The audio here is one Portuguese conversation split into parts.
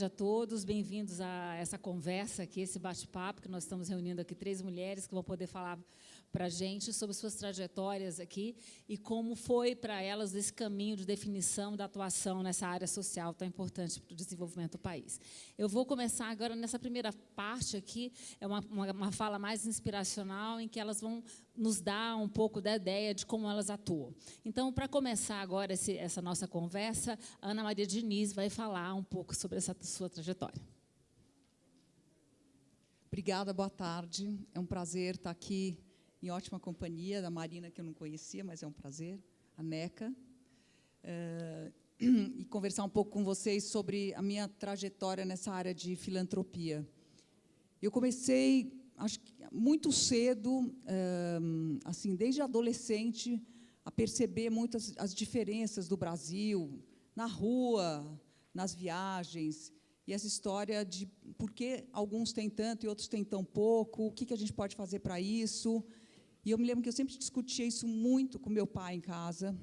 tarde a todos, bem-vindos a essa conversa aqui, esse bate-papo, que nós estamos reunindo aqui 3 mulheres que vão poder falar para a gente sobre suas trajetórias aqui e como foi para elas esse caminho de definição da atuação nessa área social tão importante para o desenvolvimento do país. Eu vou começar agora nessa primeira parte aqui, é uma fala mais inspiracional, em que elas vão nos dar um pouco da ideia de como elas atuam. Então, para começar agora essa nossa conversa, a Ana Maria Diniz vai falar um pouco sobre essa sua trajetória. Obrigada, boa tarde. É um prazer estar aqui em ótima companhia da Marina, que eu não conhecia, mas é um prazer, a Neca, e conversar um pouco com vocês sobre a minha trajetória nessa área de filantropia. Eu comecei, acho que muito cedo, assim, desde adolescente, a perceber muitas as diferenças do Brasil, na rua, nas viagens, e essa história de por que alguns têm tanto e outros têm tão pouco, o que a gente pode fazer para isso. E eu me lembro que eu sempre discutia isso muito com meu pai em casa,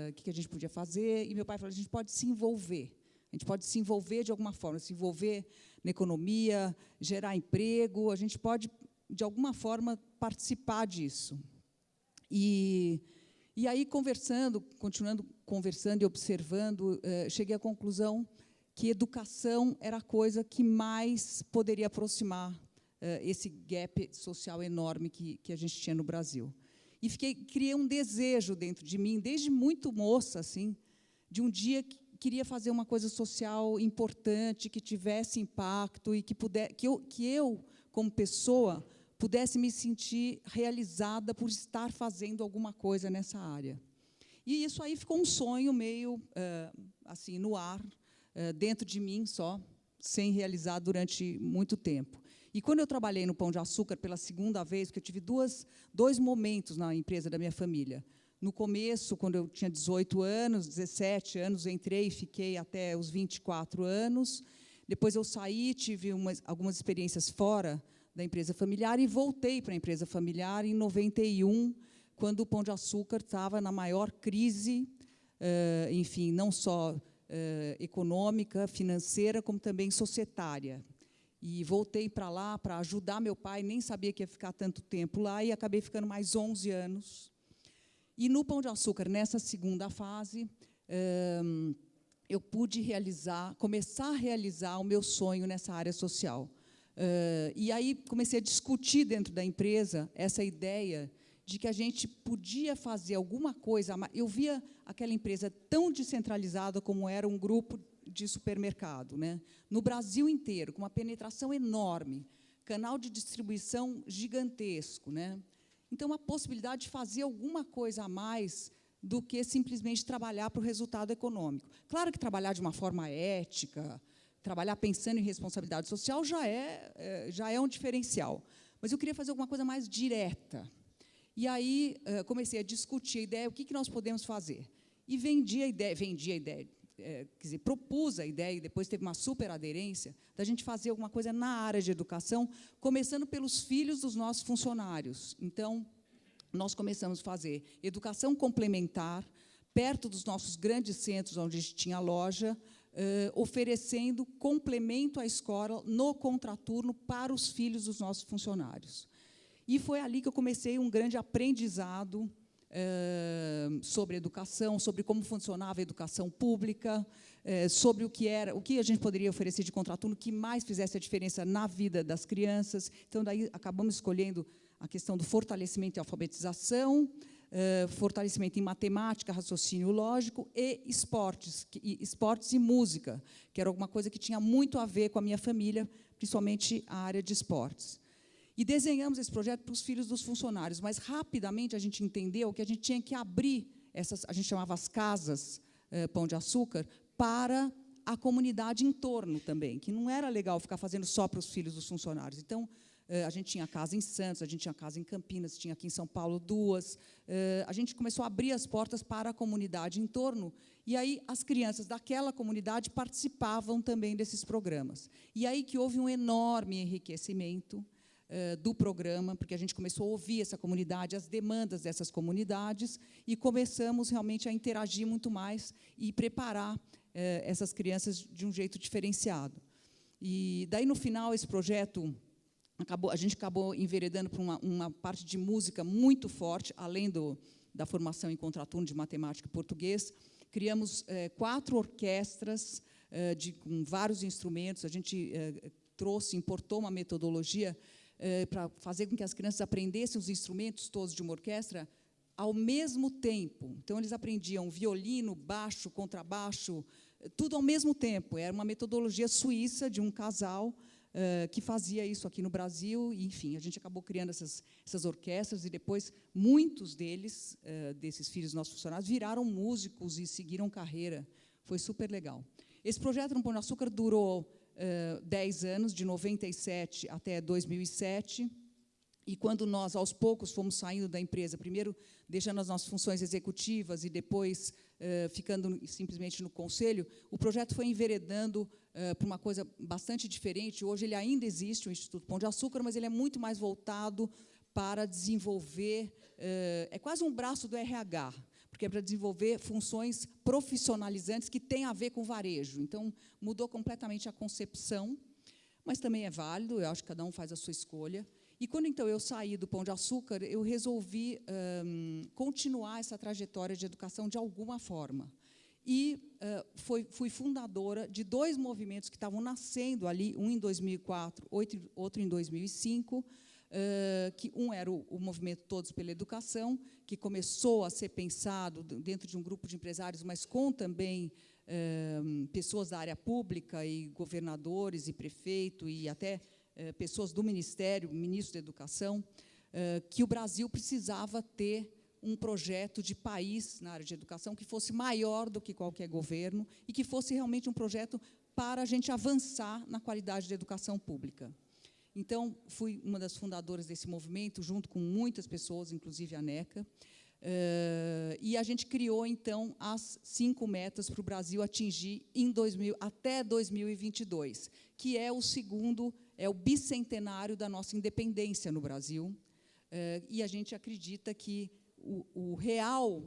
o que a gente podia fazer, e meu pai falou, a gente pode se envolver de alguma forma, se envolver na economia, gerar emprego, a gente pode, de alguma forma, participar disso. E aí, continuando conversando e observando, cheguei à conclusão que educação era a coisa que mais poderia aproximar esse gap social enorme que a gente tinha no Brasil. E criei um desejo dentro de mim, desde muito moça, assim, de um dia que queria fazer uma coisa social importante, que tivesse impacto e que eu, como pessoa, pudesse me sentir realizada por estar fazendo alguma coisa nessa área. E isso aí ficou um sonho meio assim, no ar, dentro de mim só, sem realizar durante muito tempo. E quando eu trabalhei no Pão de Açúcar pela segunda vez, porque eu tive dois momentos na empresa da minha família. No começo, quando eu tinha 18 anos, 17 anos, eu entrei e fiquei até os 24 anos. Depois eu saí, tive algumas experiências fora da empresa familiar e voltei para a empresa familiar em 91, quando o Pão de Açúcar estava na maior crise, enfim, não só econômica, financeira, como também societária. E voltei para lá para ajudar meu pai, nem sabia que ia ficar tanto tempo lá, e acabei ficando mais 11 anos. E no Pão de Açúcar, nessa segunda fase, eu pude começar a realizar o meu sonho nessa área social. E aí comecei a discutir dentro da empresa essa ideia de que a gente podia fazer alguma coisa. Eu via aquela empresa tão descentralizada como era um grupo de supermercado, né? No Brasil inteiro, com uma penetração enorme, canal de distribuição gigantesco, né? Então, a possibilidade de fazer alguma coisa a mais do que simplesmente trabalhar para o resultado econômico. Claro que trabalhar de uma forma ética, trabalhar pensando em responsabilidade social já é um diferencial. Mas eu queria fazer alguma coisa mais direta. E aí comecei a discutir a ideia, o que nós podemos fazer. E vendi a ideia, quer dizer, propus a ideia, e depois teve uma super aderência, da gente fazer alguma coisa na área de educação, começando pelos filhos dos nossos funcionários. Então, nós começamos a fazer educação complementar, perto dos nossos grandes centros, onde a gente tinha loja, oferecendo complemento à escola no contraturno para os filhos dos nossos funcionários. E foi ali que eu comecei um grande aprendizado sobre educação, sobre como funcionava a educação pública, sobre o que a gente poderia oferecer de contraturno que mais fizesse a diferença na vida das crianças. Então, daí acabamos escolhendo a questão do fortalecimento e alfabetização, fortalecimento em matemática, raciocínio lógico e esportes e música, que era alguma coisa que tinha muito a ver com a minha família, principalmente a área de esportes. E desenhamos esse projeto para os filhos dos funcionários, mas rapidamente a gente entendeu que a gente tinha que abrir a gente chamava as casas Pão de Açúcar, para a comunidade em torno também, que não era legal ficar fazendo só para os filhos dos funcionários. Então, a gente tinha casa em Santos, a gente tinha casa em Campinas, tinha aqui em São Paulo 2. A gente começou a abrir as portas para a comunidade em torno, e aí as crianças daquela comunidade participavam também desses programas. E aí que houve um enorme enriquecimento do programa, porque a gente começou a ouvir essa comunidade, as demandas dessas comunidades, e começamos realmente a interagir muito mais e preparar essas crianças de um jeito diferenciado. E daí, no final, esse projeto, a gente acabou enveredando para uma parte de música muito forte, além da formação em contraturno de matemática e português. Criamos 4 orquestras com vários instrumentos. A gente importou uma metodologia para fazer com que as crianças aprendessem os instrumentos todos de uma orquestra ao mesmo tempo. Então, eles aprendiam violino, baixo, contrabaixo, tudo ao mesmo tempo. Era uma metodologia suíça de um casal que fazia isso aqui no Brasil. E, enfim, a gente acabou criando essas orquestras, e depois muitos desses filhos nossos funcionários, viraram músicos e seguiram carreira. Foi super legal. Esse projeto no Pão de Açúcar durou 10 anos, de 97 até 2007, e quando nós, aos poucos, fomos saindo da empresa, primeiro deixando as nossas funções executivas e depois ficando simplesmente no conselho, o projeto foi enveredando para uma coisa bastante diferente. Hoje ele ainda existe, o Instituto Pão de Açúcar, mas ele é muito mais voltado para desenvolver, é quase um braço do RH, porque é para desenvolver funções profissionalizantes que têm a ver com varejo. Então, mudou completamente a concepção, mas também é válido, eu acho que cada um faz a sua escolha. E quando, então, eu saí do Pão de Açúcar, eu resolvi continuar essa trajetória de educação de alguma forma. E fui fundadora de 2 movimentos que estavam nascendo ali, um em 2004, outro em 2005, que um era o movimento Todos pela Educação, que começou a ser pensado dentro de um grupo de empresários, mas com também pessoas da área pública, e governadores, e prefeito, e até pessoas do Ministério, ministro da Educação, que o Brasil precisava ter um projeto de país na área de educação que fosse maior do que qualquer governo e que fosse realmente um projeto para a gente avançar na qualidade da educação pública. Então, fui uma das fundadoras desse movimento, junto com muitas pessoas, inclusive a NECA, e a gente criou, então, as 5 metas para o Brasil atingir até 2022, que é o bicentenário da nossa independência no Brasil, e a gente acredita que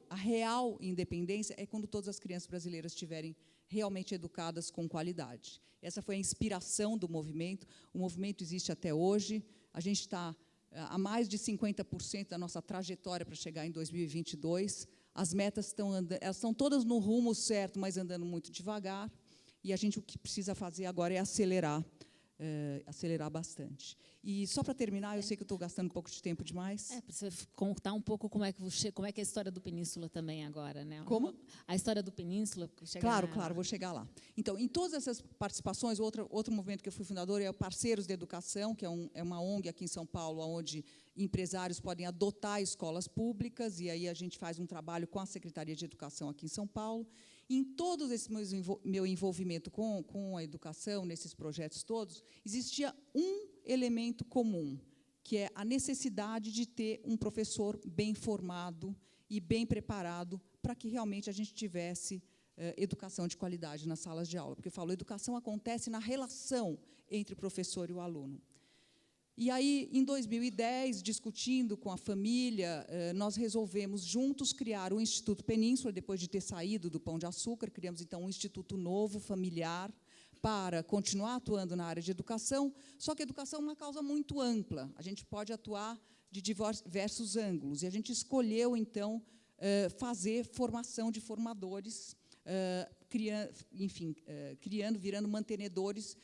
a real independência é quando todas as crianças brasileiras estiverem realmente educadas com qualidade. Essa foi a inspiração do movimento. O movimento existe até hoje. A gente está a mais de 50% da nossa trajetória para chegar em 2022. As metas elas estão todas no rumo certo, mas andando muito devagar. E o que precisa fazer agora é acelerar bastante. E, só para terminar, eu sei que eu estou gastando um pouco de tempo demais. Para você contar um pouco como é que é a história do Península também agora, né? Como? A história do Península. Claro, vou chegar lá. Então, em todas essas participações, outro movimento que eu fui fundadora é o Parceiros da Educação, que é uma ONG aqui em São Paulo, onde empresários podem adotar escolas públicas, e aí a gente faz um trabalho com a Secretaria de Educação aqui em São Paulo. Em todo esse meu envolvimento com a educação, nesses projetos todos, existia um elemento comum, que é a necessidade de ter um professor bem formado e bem preparado para que realmente a gente tivesse educação de qualidade nas salas de aula. Porque eu falo, educação acontece na relação entre o professor e o aluno. E aí, em 2010, discutindo com a família, nós resolvemos juntos criar o Instituto Península, depois de ter saído do Pão de Açúcar. Criamos, então, um instituto novo, familiar, para continuar atuando na área de educação, só que a educação é uma causa muito ampla. A gente pode atuar de diversos ângulos. E a gente escolheu, então, fazer formação de formadores, virando mantenedores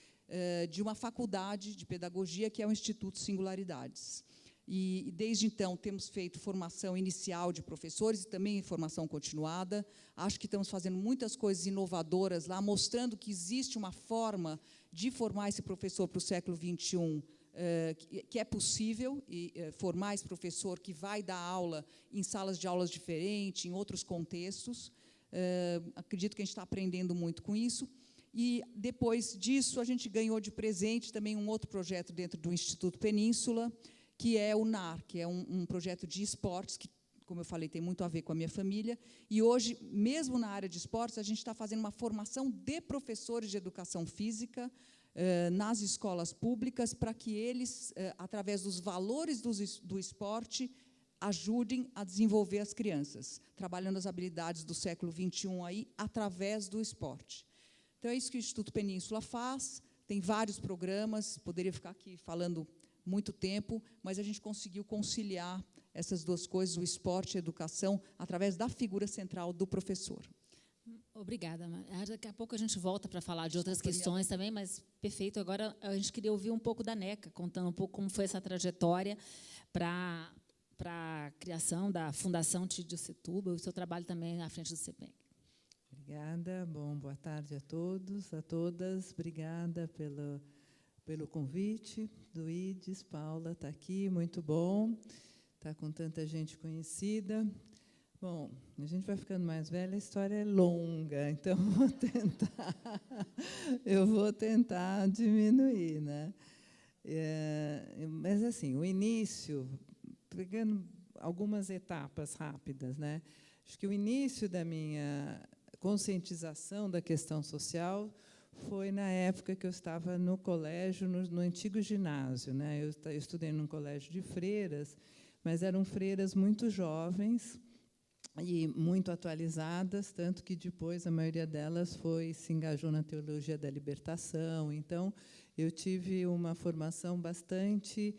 de uma faculdade de pedagogia, que é o Instituto Singularidades. E, desde então, temos feito formação inicial de professores e também formação continuada. Acho que estamos fazendo muitas coisas inovadoras lá, mostrando que existe uma forma de formar esse professor para o século XXI, que é possível, e formar esse professor que vai dar aula em salas de aulas diferentes, em outros contextos. Acredito que a gente está aprendendo muito com isso. E, depois disso, a gente ganhou de presente também um outro projeto dentro do Instituto Península, que é o NAR, que é um projeto de esportes, que, como eu falei, tem muito a ver com a minha família. E hoje, mesmo na área de esportes, a gente está fazendo uma formação de professores de educação física nas escolas públicas, para que eles, através dos valores do esporte, ajudem a desenvolver as crianças, trabalhando as habilidades do século XXI aí, através do esporte. Então, é isso que o Instituto Península faz, tem vários programas, poderia ficar aqui falando muito tempo, mas a gente conseguiu conciliar essas duas coisas, o esporte e a educação, através da figura central do professor. Obrigada, Maria. Daqui a pouco a gente volta para falar de outras questões também, mas perfeito. Agora a gente queria ouvir um pouco da Neca, contando um pouco como foi essa trajetória para a criação da Fundação Tídio Setúbal, o seu trabalho também à frente do CPEC. Obrigada. Bom, boa tarde a todos, a todas. Obrigada pelo convite do IDES. Paula está aqui, muito bom. Está com tanta gente conhecida. Bom, a gente vai ficando mais velha, a história é longa, então eu vou tentar diminuir, né? Mas, assim, o início, pegando algumas etapas rápidas, né? Acho que o início da minha conscientização da questão social foi na época que eu estava no colégio, no antigo ginásio, né? Eu estudei num colégio de freiras, mas eram freiras muito jovens e muito atualizadas, tanto que depois a maioria delas se engajou na teologia da libertação. Então, eu tive uma formação bastante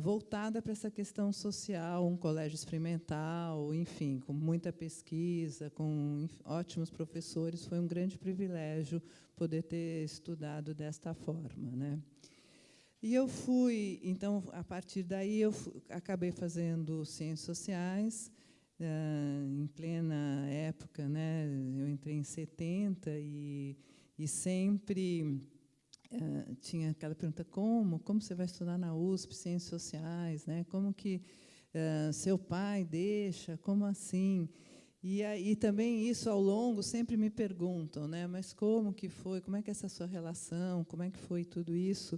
voltada para essa questão social, um colégio experimental, enfim, com muita pesquisa, com ótimos professores. Foi um grande privilégio poder ter estudado desta forma, né? E eu fui, então, a partir daí, acabei fazendo ciências sociais, em plena época, né? Eu entrei em 70 e sempre tinha aquela pergunta: como você vai estudar na USP ciências sociais, né? Como que seu pai deixa? Como assim? E também isso ao longo sempre me perguntam, né? Mas como que foi? Como é que é essa sua relação? Como é que foi tudo isso?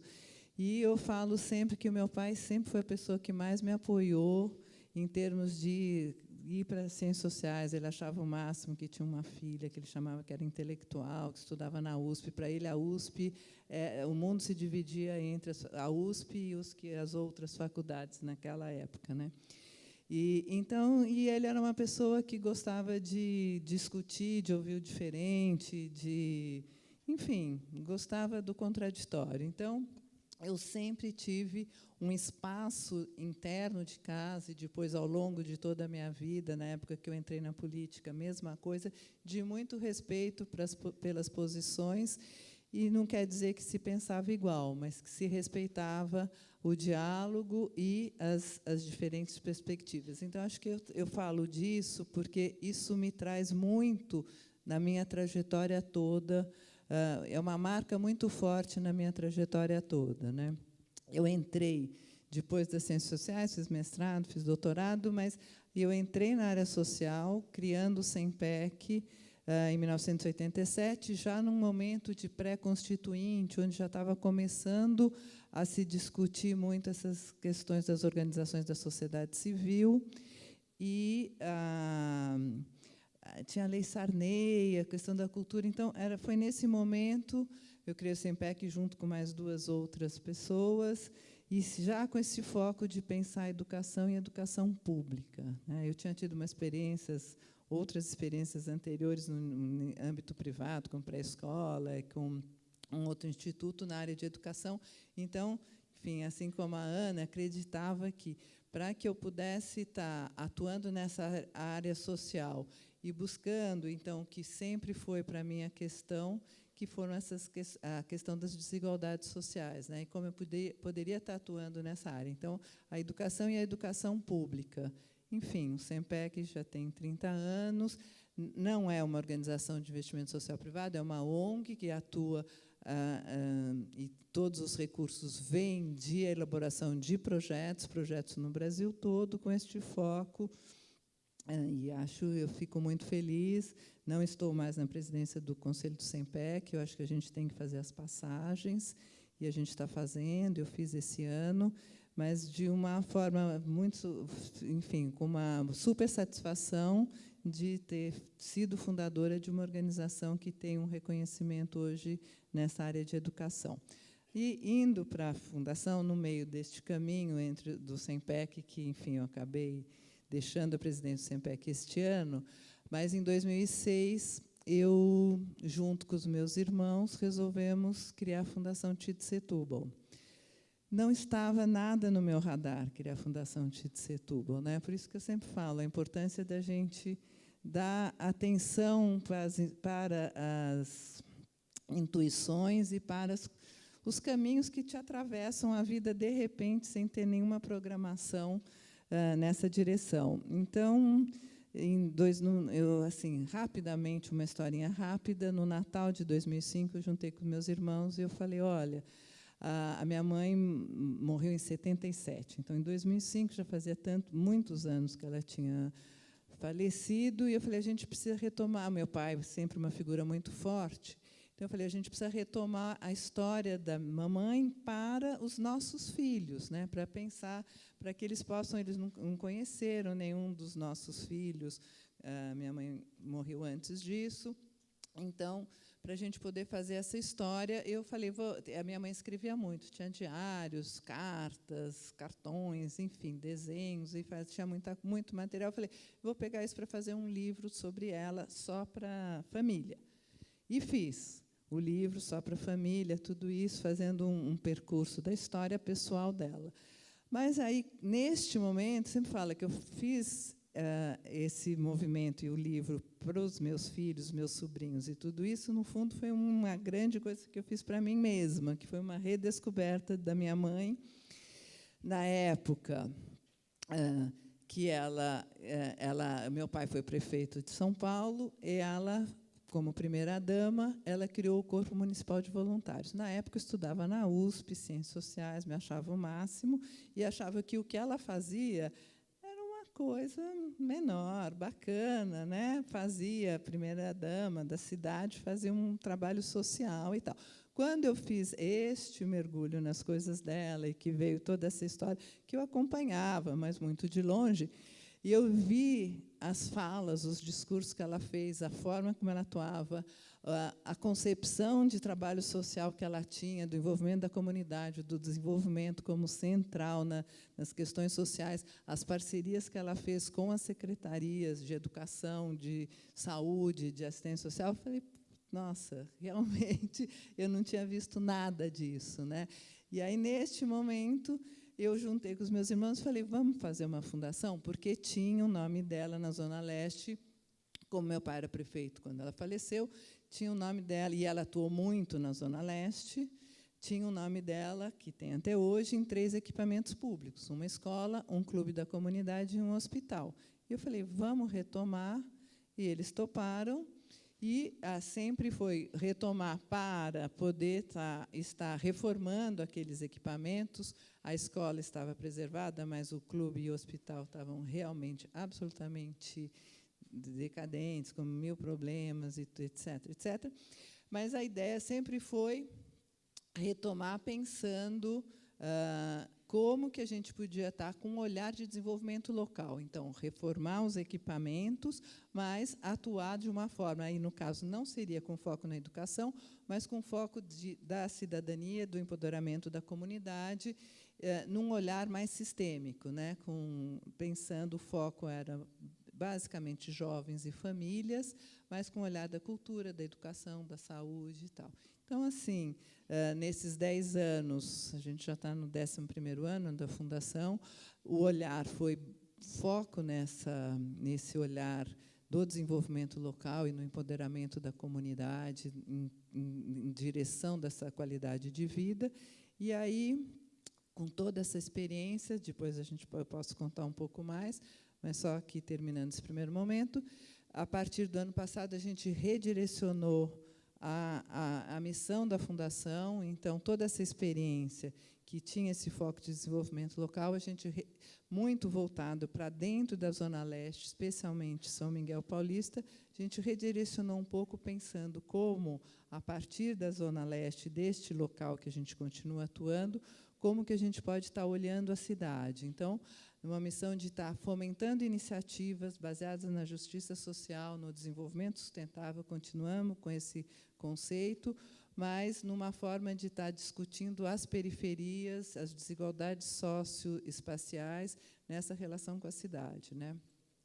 E eu falo sempre que o meu pai sempre foi a pessoa que mais me apoiou em termos de ir para as ciências sociais. Ele achava o máximo que tinha uma filha que ele chamava que era intelectual, que estudava na USP. Para ele, a USP, o mundo se dividia entre a USP e as outras faculdades naquela época, né? Então, ele era uma pessoa que gostava de discutir, de ouvir o diferente, enfim, gostava do contraditório. Então, eu sempre tive um espaço interno de casa, e depois, ao longo de toda a minha vida, na época que eu entrei na política, a mesma coisa, de muito respeito pelas posições, e não quer dizer que se pensava igual, mas que se respeitava o diálogo e as diferentes perspectivas. Então, acho que eu falo disso porque isso me traz muito na minha trajetória toda. É uma marca muito forte na minha trajetória toda, né? Eu entrei depois das ciências sociais, fiz mestrado, fiz doutorado, mas eu entrei na área social, criando o SEMPEC em 1987, já num momento de pré-constituinte, onde já estava começando a se discutir muito essas questões das organizações da sociedade civil, e tinha a Lei Sarney, a questão da cultura. Então, foi nesse momento, eu criei o SEMPEC junto com mais duas outras pessoas, e já com esse foco de pensar a educação e a educação pública, né? Eu tinha tido outras experiências anteriores no âmbito privado, com pré-escola, com um outro instituto na área de educação. Então, enfim, assim como a Ana, acreditava que, para que eu pudesse estar atuando nessa área social e buscando, então, que sempre foi para mim a questão, que foram a questão das desigualdades sociais, né? E como eu poderia estar atuando nessa área. Então, a educação e a educação pública. Enfim, o SEMPEC já tem 30 anos, não é uma organização de investimento social privado, é uma ONG que atua, e todos os recursos vêm de elaboração de projetos no Brasil todo, com este foco. E eu fico muito feliz. Não estou mais na presidência do Conselho do SEMPEC, eu acho que a gente tem que fazer as passagens, e a gente está fazendo, eu fiz esse ano, mas de uma forma muito, enfim, com uma super satisfação de ter sido fundadora de uma organização que tem um reconhecimento hoje nessa área de educação. E, indo para a fundação, no meio deste caminho do SEMPEC, que, enfim, eu acabei deixando a presidência do SEMPEC este ano, mas, em 2006, eu, junto com os meus irmãos, resolvemos criar a Fundação Tite Setúbal. Não estava nada no meu radar criar a Fundação Tite Setúbal, né? Por isso que eu sempre falo a importância da gente dar atenção para as intuições e para os caminhos que te atravessam a vida de repente, sem ter nenhuma programação nessa direção. Então, assim, rapidamente, uma historinha rápida, no Natal de 2005, eu juntei com meus irmãos e eu falei, olha, a minha mãe morreu em 77, então, em 2005, já fazia muitos anos que ela tinha falecido, e eu falei, a gente precisa retomar. Meu pai, sempre uma figura muito forte, então, eu falei, a gente precisa retomar a história da mamãe para os nossos filhos, né, para pensar, para que eles não conheceram nenhum dos nossos filhos, minha mãe morreu antes disso, então, para a gente poder fazer essa história, eu falei, a minha mãe escrevia muito, tinha diários, cartas, cartões, enfim, desenhos, e tinha muito material. Eu falei, vou pegar isso para fazer um livro sobre ela, só para a família. E fiz o livro só para a família, tudo isso, fazendo um percurso da história pessoal dela. Mas aí, neste momento, sempre fala que eu fiz esse movimento e o livro para os meus filhos, meus sobrinhos, e tudo isso, no fundo, foi uma grande coisa que eu fiz para mim mesma, que foi uma redescoberta da minha mãe, na época que meu pai foi prefeito de São Paulo, e ela, como primeira-dama, ela criou o Corpo Municipal de Voluntários. Na época, eu estudava na USP, Ciências Sociais, me achava o máximo, e achava que o que ela fazia era uma coisa menor, bacana, né? Fazia, a primeira-dama da cidade, fazia um trabalho social e tal. Quando eu fiz este mergulho nas coisas dela, e que veio toda essa história, que eu acompanhava, mas muito de longe, e eu vi as falas, os discursos que ela fez, a forma como ela atuava, a concepção de trabalho social que ela tinha, do envolvimento da comunidade, do desenvolvimento como central nas questões sociais, as parcerias que ela fez com as secretarias de educação, de saúde, de assistência social. Eu falei, nossa, realmente, eu não tinha visto nada disso, né? E aí, neste momento, eu juntei com os meus irmãos e falei, vamos fazer uma fundação, porque tinha o nome dela na Zona Leste, como meu pai era prefeito quando ela faleceu, tinha o nome dela, e ela atuou muito na Zona Leste, tinha o nome dela, que tem até hoje, em 3 equipamentos públicos, uma escola, um clube da comunidade e um hospital. E eu falei, vamos retomar, e eles toparam, e sempre foi retomar para poder estar reformando aqueles equipamentos. A escola estava preservada, mas o clube e o hospital estavam realmente, absolutamente decadentes, com 1000 problemas, etc., etc. Mas a ideia sempre foi retomar pensando como que a gente podia estar com um olhar de desenvolvimento local. Então, reformar os equipamentos, mas atuar de uma forma, aí, no caso, não seria com foco na educação, mas com foco da cidadania, do empoderamento da comunidade, num olhar mais sistêmico, né? Pensando, o foco era basicamente jovens e famílias, mas com o olhar da cultura, da educação, da saúde e tal. Então, assim, nesses 10 anos, a gente já está no 11º ano da Fundação, o olhar foi foco nesse olhar do desenvolvimento local e no empoderamento da comunidade, em direção dessa qualidade de vida. E aí, com toda essa experiência, depois eu posso contar um pouco mais, mas só aqui terminando esse primeiro momento, a partir do ano passado, a gente redirecionou a missão da Fundação. Então, toda essa experiência que tinha esse foco de desenvolvimento local, a gente, muito voltado para dentro da Zona Leste, especialmente São Miguel Paulista, a gente redirecionou um pouco pensando como, a partir da Zona Leste, deste local que a gente continua atuando, como que a gente pode estar olhando a cidade. Então, numa missão de estar fomentando iniciativas baseadas na justiça social, no desenvolvimento sustentável, continuamos com esse conceito, mas numa forma de estar discutindo as periferias, as desigualdades socioespaciais nessa relação com a cidade, né?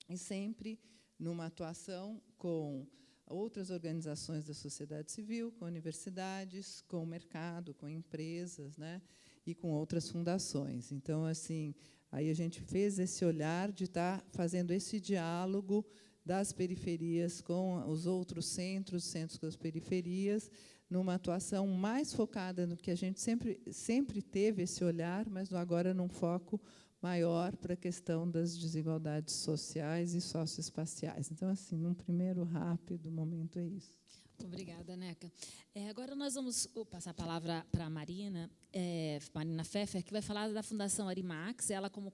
E sempre numa atuação com outras organizações da sociedade civil, com universidades, com o mercado, com empresas, né, e com outras fundações. Então, assim, aí a gente fez esse olhar de estar fazendo esse diálogo das periferias com os outros centros com as periferias, numa atuação mais focada no que a gente sempre teve esse olhar, mas agora num foco maior para a questão das desigualdades sociais e socioespaciais. Então, assim, num primeiro rápido momento, é isso. Muito obrigada, Neca. Agora nós vamos passar a palavra para a Marina Pfeffer, que vai falar da Fundação Arimax. Ela, como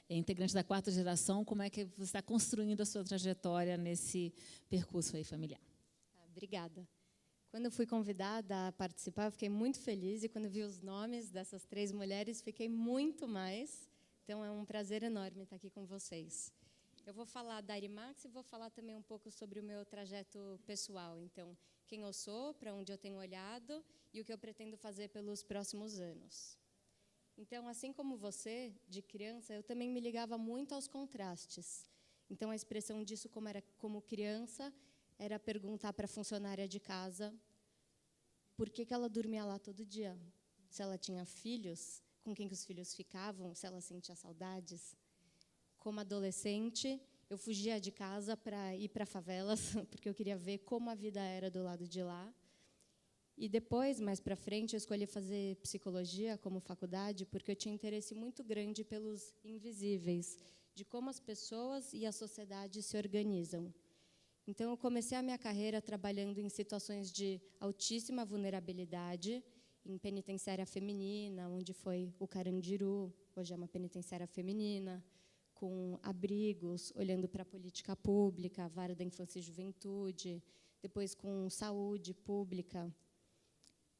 integrante da 4ª geração, como é que você está construindo a sua trajetória nesse percurso aí familiar? Obrigada. Quando eu fui convidada a participar, eu fiquei muito feliz, e quando vi os nomes dessas 3 mulheres, fiquei muito mais. Então, é um prazer enorme estar aqui com vocês. Eu vou falar da Arimax e vou falar também um pouco sobre o meu trajeto pessoal. Então, quem eu sou, para onde eu tenho olhado e o que eu pretendo fazer pelos próximos anos. Então, assim como você, de criança, eu também me ligava muito aos contrastes. Então, a expressão disso como criança era perguntar para a funcionária de casa por que ela dormia lá todo dia, se ela tinha filhos, com quem que os filhos ficavam, se ela sentia saudades. Como adolescente, eu fugia de casa para ir para favelas, porque eu queria ver como a vida era do lado de lá. E depois, mais para frente, eu escolhi fazer psicologia como faculdade, porque eu tinha interesse muito grande pelos invisíveis, de como as pessoas e a sociedade se organizam. Então, eu comecei a minha carreira trabalhando em situações de altíssima vulnerabilidade, em penitenciária feminina, onde foi o Carandiru, hoje é uma penitenciária feminina, com abrigos, olhando para a política pública, a vara da infância e juventude, depois com saúde pública.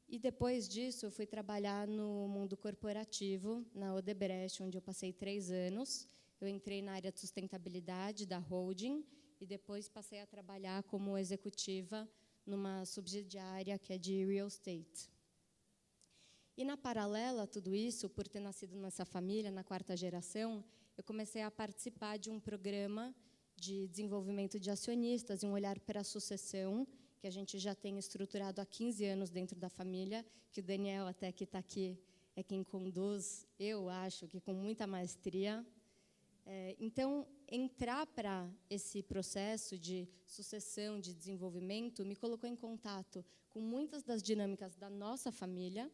E depois disso, eu fui trabalhar no mundo corporativo, na Odebrecht, onde eu passei 3 anos. Eu entrei na área de sustentabilidade da holding, e depois passei a trabalhar como executiva numa subsidiária que é de real estate. E, na paralela a tudo isso, por ter nascido nessa família, na 4ª geração, eu comecei a participar de um programa de desenvolvimento de acionistas e um olhar para a sucessão, que a gente já tem estruturado há 15 anos dentro da família, que o Daniel, até que está aqui, é quem conduz, eu acho que com muita maestria. Então, entrar para esse processo de sucessão, de desenvolvimento, me colocou em contato com muitas das dinâmicas da nossa família.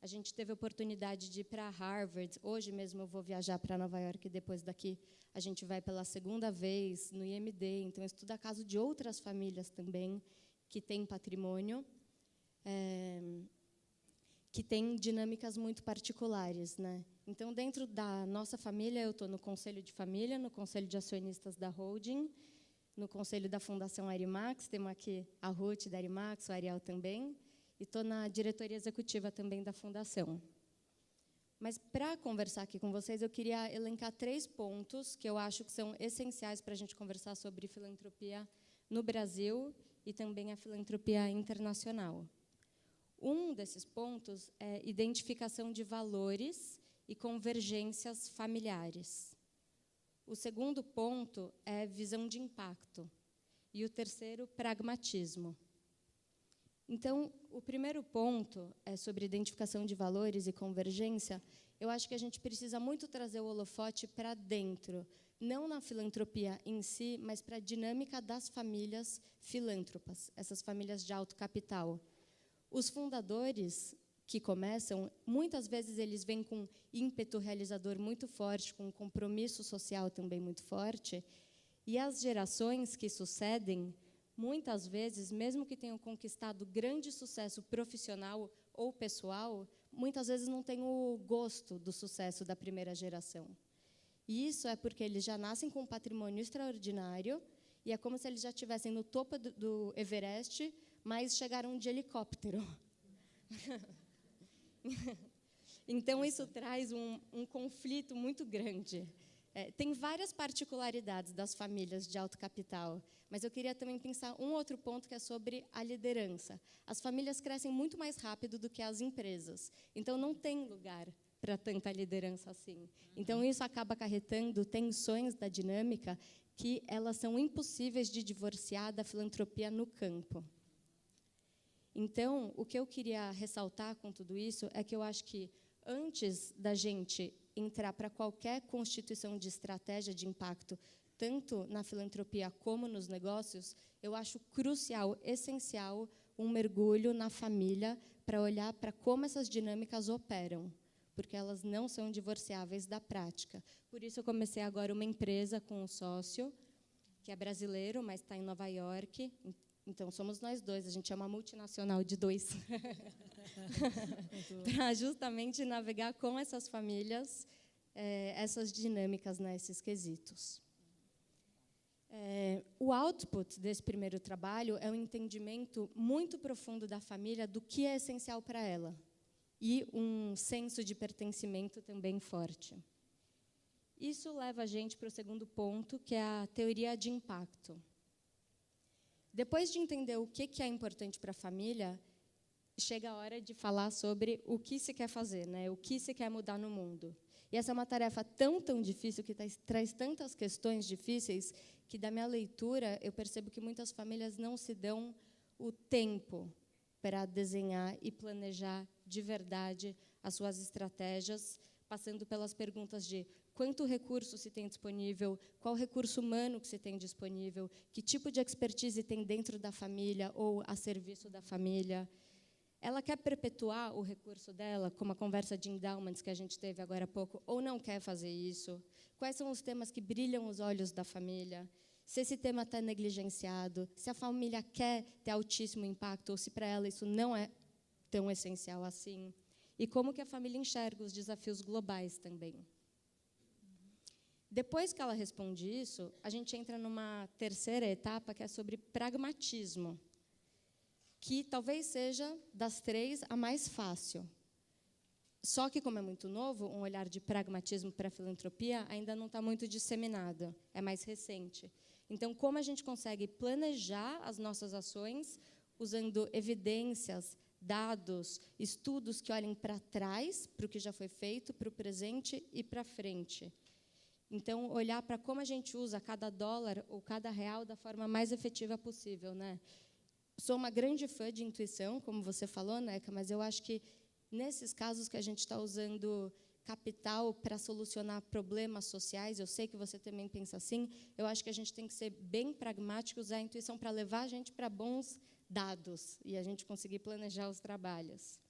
A gente teve a oportunidade de ir para Harvard. Hoje mesmo eu vou viajar para Nova York, e depois daqui a gente vai pela 2ª vez no IMD. Então, eu estudo a caso de outras famílias também que têm patrimônio, que têm dinâmicas muito particulares, né? Então, dentro da nossa família, eu estou no Conselho de Família, no Conselho de Acionistas da Holding, no Conselho da Fundação Arimax, temos aqui a Ruth da Arimax, o Ariel também, e estou na diretoria executiva também da Fundação. Mas, para conversar aqui com vocês, eu queria elencar 3 pontos que eu acho que são essenciais para a gente conversar sobre filantropia no Brasil e também a filantropia internacional. Um desses pontos é identificação de valores e convergências familiares. O segundo ponto é visão de impacto. E o terceiro, pragmatismo. Então, o primeiro ponto é sobre identificação de valores e convergência. Eu acho que a gente precisa muito trazer o holofote para dentro, não na filantropia em si, mas para a dinâmica das famílias filântropas, essas famílias de alto capital. Os fundadores que começam, muitas vezes eles vêm com ímpeto realizador muito forte, com um compromisso social também muito forte, e as gerações que sucedem, muitas vezes, mesmo que tenham conquistado grande sucesso profissional ou pessoal, muitas vezes não têm o gosto do sucesso da primeira geração. E isso é porque eles já nascem com um patrimônio extraordinário, e é como se eles já estivessem no topo do Everest, mas chegaram de helicóptero. Então, isso traz um conflito muito grande. Tem várias particularidades das famílias de alto capital, mas eu queria também pensar um outro ponto que é sobre a liderança. As famílias crescem muito mais rápido do que as empresas, então não tem lugar para tanta liderança assim. Então, isso acaba acarretando tensões da dinâmica que elas são impossíveis de divorciar da filantropia no campo. Então, o que eu queria ressaltar com tudo isso é que eu acho que, antes da gente entrar para qualquer constituição de estratégia de impacto, tanto na filantropia como nos negócios, eu acho crucial, essencial, um mergulho na família para olhar para como essas dinâmicas operam, porque elas não são divorciáveis da prática. Por isso, eu comecei agora uma empresa com um sócio, que é brasileiro, mas está em Nova York. Então, somos nós dois, a gente é uma multinacional de dois. Para justamente navegar com essas famílias, essas dinâmicas, né, esses quesitos. O output desse primeiro trabalho é um entendimento muito profundo da família do que é essencial para ela e um senso de pertencimento também forte. Isso leva a gente para o segundo ponto, que é a teoria de impacto. Depois de entender o que é importante para a família, chega a hora de falar sobre o que se quer fazer, né? O que se quer mudar no mundo. E essa é uma tarefa tão difícil, que traz tantas questões difíceis, que, da minha leitura, eu percebo que muitas famílias não se dão o tempo para desenhar e planejar de verdade as suas estratégias, passando pelas perguntas de quanto recurso se tem disponível, qual recurso humano que se tem disponível, que tipo de expertise tem dentro da família ou a serviço da família. Ela quer perpetuar o recurso dela, como a conversa de endowments que a gente teve agora há pouco, ou não quer fazer isso? Quais são os temas que brilham os olhos da família? Se esse tema está negligenciado, se a família quer ter altíssimo impacto, ou se para ela isso não é tão essencial assim. E como que a família enxerga os desafios globais também. Depois que ela responde isso, a gente entra numa terceira etapa, que é sobre pragmatismo, que talvez seja, das três, a mais fácil. Só que, como é muito novo, um olhar de pragmatismo para a filantropia ainda não está muito disseminado, é mais recente. Então, como a gente consegue planejar as nossas ações usando evidências, dados, estudos que olhem para trás, para o que já foi feito, para o presente e para frente. Então, olhar para como a gente usa cada dólar ou cada real da forma mais efetiva possível, né? Sou uma grande fã de intuição, como você falou, Neca, mas eu acho que, nesses casos que a gente está usando capital para solucionar problemas sociais, eu sei que você também pensa assim, eu acho que a gente tem que ser bem pragmático, usar a intuição para levar a gente para bons dados e a gente conseguir planejar os trabalhos.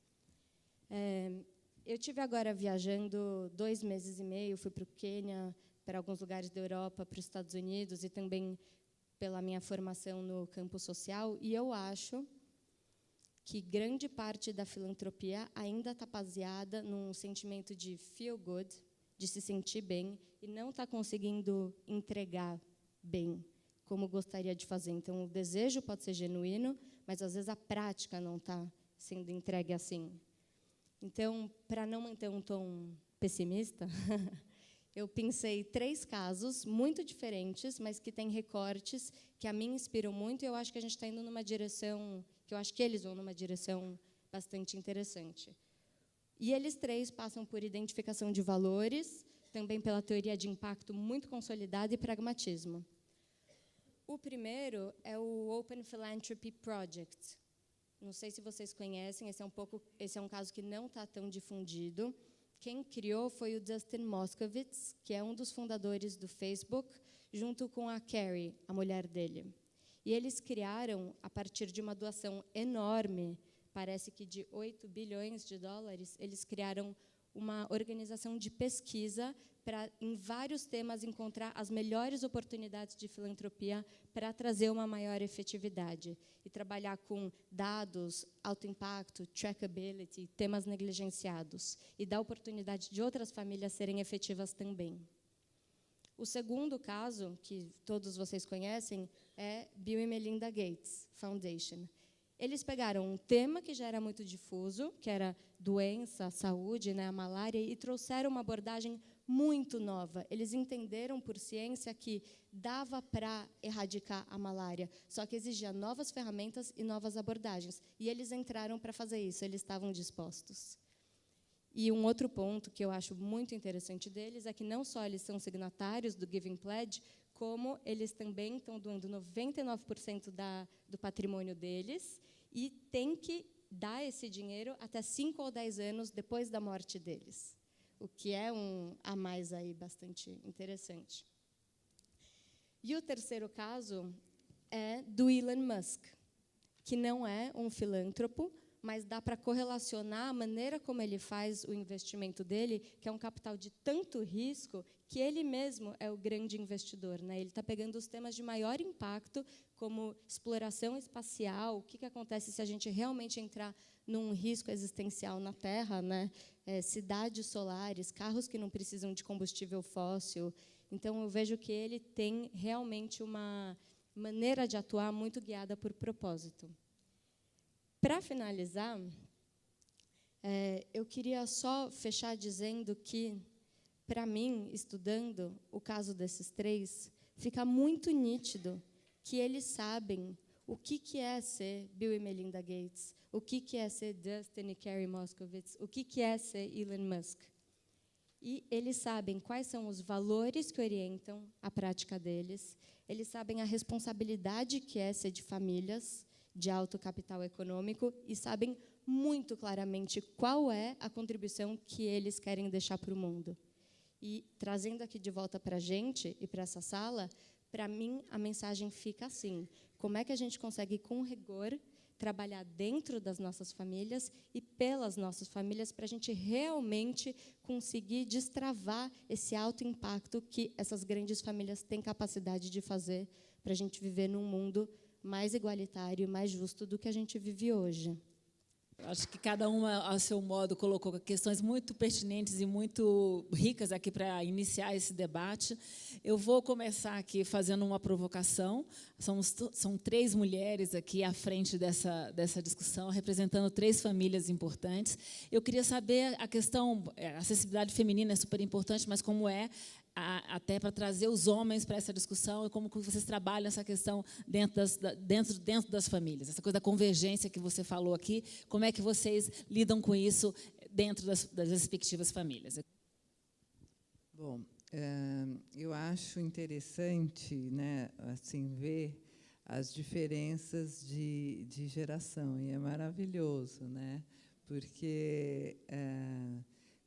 Eu tive agora viajando 2 meses e meio, fui para o Quênia, para alguns lugares da Europa, para os Estados Unidos e também pela minha formação no campo social, e eu acho que grande parte da filantropia ainda está baseada num sentimento de feel good, de se sentir bem, e não está conseguindo entregar bem, como gostaria de fazer. Então, o desejo pode ser genuíno, mas, às vezes, a prática não está sendo entregue assim. Então, para não manter um tom pessimista, eu pensei 3 casos muito diferentes, mas que têm recortes que a mim inspiram muito, e eu acho que a gente está indo numa direção, que eu acho que eles vão numa direção bastante interessante. E eles 3 passam por identificação de valores, também pela teoria de impacto muito consolidada e pragmatismo. O primeiro é o Open Philanthropy Project. Não sei se vocês conhecem, esse é um caso que não está tão difundido. Quem criou foi o Justin Moskovitz, que é um dos fundadores do Facebook, junto com a Carrie, a mulher dele. E eles criaram, a partir de uma doação enorme, parece que de 8 bilhões de dólares, eles criaram uma organização de pesquisa para, em vários temas, encontrar as melhores oportunidades de filantropia para trazer uma maior efetividade e trabalhar com dados, alto impacto, trackability, temas negligenciados e dar oportunidade de outras famílias serem efetivas também. O segundo caso, que todos vocês conhecem, é Bill e Melinda Gates Foundation. Eles pegaram um tema que já era muito difuso, que era doença, saúde, né, a malária, e trouxeram uma abordagem muito nova. Eles entenderam por ciência que dava para erradicar a malária, só que exigia novas ferramentas e novas abordagens. E eles entraram para fazer isso, eles estavam dispostos. E um outro ponto que eu acho muito interessante deles é que não só eles são signatários do Giving Pledge, como eles também estão doando 99% do patrimônio deles e tem que dar esse dinheiro até 5 ou 10 anos depois da morte deles, o que é um a mais aí bastante interessante. E o terceiro caso é do Elon Musk, que não é um filântropo, mas dá para correlacionar a maneira como ele faz o investimento dele, que é um capital de tanto risco, que ele mesmo é o grande investidor, né? Ele está pegando os temas de maior impacto, como exploração espacial, o que acontece se a gente realmente entrar num risco existencial na Terra, né? Cidades solares, carros que não precisam de combustível fóssil. Então, eu vejo que ele tem realmente uma maneira de atuar muito guiada por propósito. Para finalizar, eu queria só fechar dizendo que, para mim, estudando o caso desses três, fica muito nítido que eles sabem o que é ser Bill e Melinda Gates, o que é ser Dustin e Carrie Moscovitz, o que é ser Elon Musk. E eles sabem quais são os valores que orientam a prática deles, eles sabem a responsabilidade que é ser de famílias, de alto capital econômico, e sabem muito claramente qual é a contribuição que eles querem deixar para o mundo. E, trazendo aqui de volta para a gente e para essa sala, para mim, a mensagem fica assim: como é que a gente consegue, com rigor, trabalhar dentro das nossas famílias e pelas nossas famílias para a gente realmente conseguir destravar esse alto impacto que essas grandes famílias têm capacidade de fazer para a gente viver num mundo mais igualitário e mais justo do que a gente vive hoje. Acho que cada uma, ao seu modo, colocou questões muito pertinentes e muito ricas aqui para iniciar esse debate. Eu vou começar aqui fazendo uma provocação. São três mulheres aqui à frente dessa discussão, representando três famílias importantes. Eu queria saber a questão, a acessibilidade feminina é super importante, mas como é até para trazer os homens para essa discussão e como vocês trabalham essa questão dentro das famílias, essa coisa da convergência que você falou aqui, como é que vocês lidam com isso dentro das respectivas famílias? Bom, eu acho interessante, né, assim, ver as diferenças de geração, e é maravilhoso, né, porque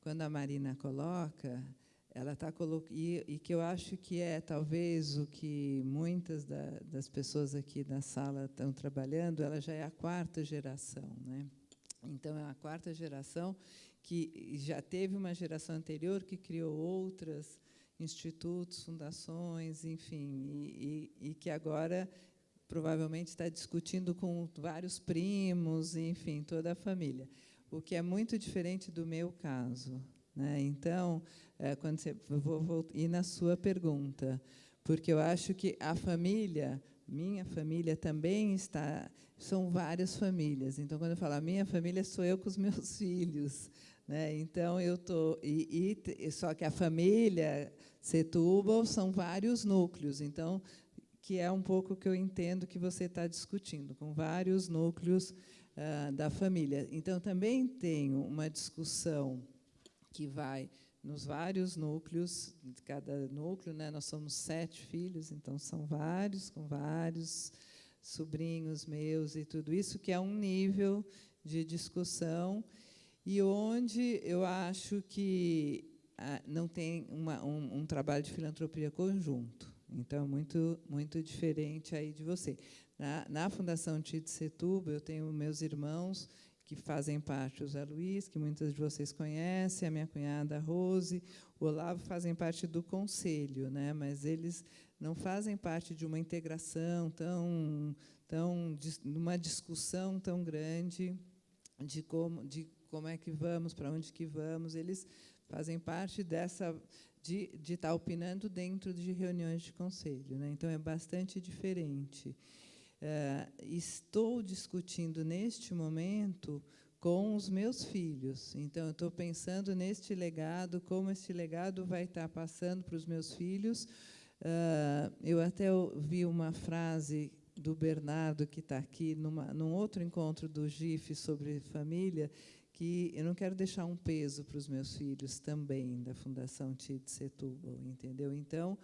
quando a Marina coloca, ela está e que eu acho que é talvez o que muitas das pessoas aqui na sala estão trabalhando, ela já é a quarta geração, né? Então é a quarta geração que já teve uma geração anterior que criou outras institutos, fundações, enfim, e que agora provavelmente está discutindo com vários primos, enfim, toda a família, o que é muito diferente do meu caso, né? Então, quando vou ir na sua pergunta, porque eu acho que a família, minha família também são várias famílias. Então, quando eu falo a minha família, sou eu com os meus filhos, né? Então eu só que a família Setúbal são vários núcleos. Então, que é um pouco o que eu entendo que você está discutindo, com vários núcleos da família. Então, também tenho uma discussão que vai nos vários núcleos, de cada núcleo, né, nós somos 7 filhos, então são vários, com vários sobrinhos meus e tudo isso, que é um nível de discussão, e onde eu acho que não tem um trabalho de filantropia conjunto. Então, é muito diferente aí de você. Na Fundação Tite Setúbal, eu tenho meus irmãos que fazem parte, o Zé Luiz, que muitas de vocês conhecem, a minha cunhada, a Rose, o Olavo, fazem parte do conselho, né? Mas eles não fazem parte de uma integração numa discussão tão grande de como é que vamos, para onde que vamos. Eles fazem parte de estar opinando dentro de reuniões de conselho, né? Então, é bastante diferente. Estou discutindo, neste momento, com os meus filhos. Então, eu estou pensando neste legado, como este legado vai estar passando para os meus filhos. Eu até ouvi uma frase do Bernardo, que está aqui, num outro encontro do GIF sobre família, que eu não quero deixar um peso para os meus filhos também da Fundação TID Setúbal, entendeu? Então,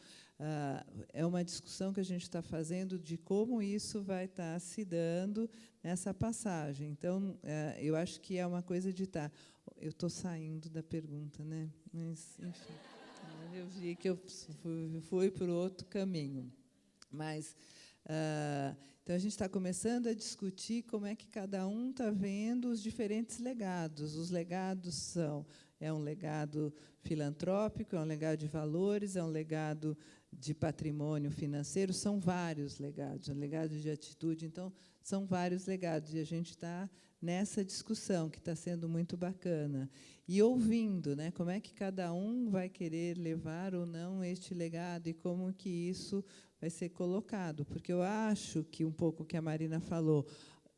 é uma discussão que a gente está fazendo de como isso vai estar se dando nessa passagem. Então, eu acho que é uma coisa de estar... Eu estou saindo da pergunta, né? Mas, enfim, eu vi que eu fui por outro caminho. Mas, então, a gente está começando a discutir como é que cada um está vendo os diferentes legados. Os legados são... É um legado filantrópico, é um legado de valores, é um legado de patrimônio financeiro, são vários legados, um legado de atitude, então, são vários legados, e a gente está nessa discussão, que está sendo muito bacana. E ouvindo, né, como é que cada um vai querer levar ou não este legado, e como que isso vai ser colocado. Porque eu acho que, um pouco o que a Marina falou,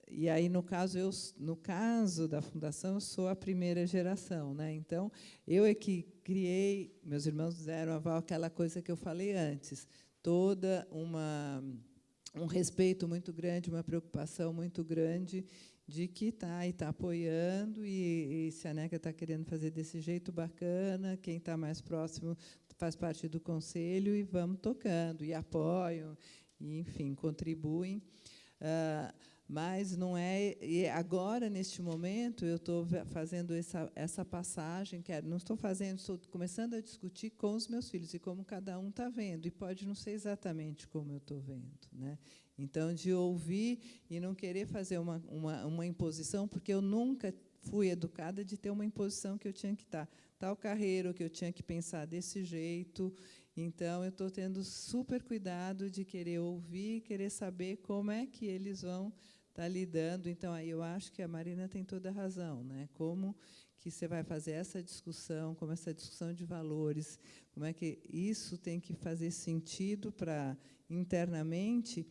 e aí, no caso da Fundação, eu sou a primeira geração, né? Então, eu é que criei, meus irmãos deram aval àquela coisa que eu falei antes, toda um respeito muito grande, uma preocupação muito grande de que está apoiando, e se a NECA está querendo fazer desse jeito bacana, quem está mais próximo faz parte do conselho, e vamos tocando, e apoiam, e, enfim, contribuem. Mas não é... E agora, neste momento, eu estou fazendo essa passagem, não estou fazendo, estou começando a discutir com os meus filhos, e como cada um está vendo, e pode não ser exatamente como eu estou vendo, né? Então, de ouvir e não querer fazer uma imposição, porque eu nunca fui educada de ter uma imposição que eu tinha que estar tal carreira, que eu tinha que pensar desse jeito. Então, eu estou tendo super cuidado de querer ouvir, querer saber como é que eles vão estar lidando. Então, aí eu acho que a Marina tem toda a razão, né? Como que você vai fazer essa discussão, como essa discussão de valores, como é que isso tem que fazer sentido para internamente.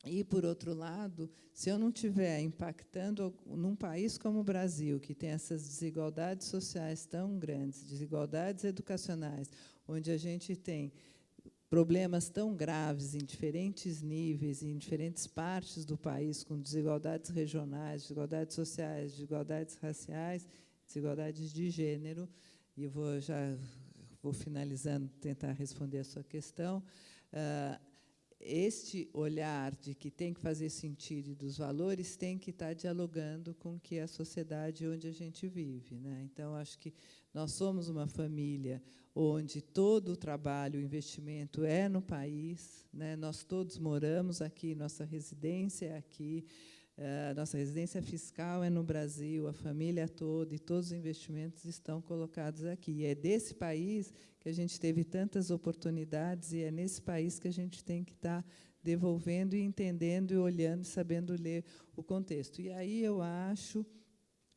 E, por outro lado, se eu não estiver impactando num país como o Brasil, que tem essas desigualdades sociais tão grandes, desigualdades educacionais, onde a gente tem problemas tão graves em diferentes níveis, em diferentes partes do país, com desigualdades regionais, desigualdades sociais, desigualdades raciais, desigualdades de gênero, e eu já vou finalizando, tentar responder a sua questão. Este olhar de que tem que fazer sentido e dos valores tem que estar dialogando com que é a sociedade onde a gente vive, né? Então, acho que nós somos uma família onde todo o trabalho, o investimento é no país, né? Nós todos moramos aqui, nossa residência é aqui, nossa residência fiscal é no Brasil, a família toda, e todos os investimentos estão colocados aqui. E é desse país que a gente teve tantas oportunidades, e é nesse país que a gente tem que estar devolvendo e entendendo e olhando e sabendo ler o contexto. E aí eu acho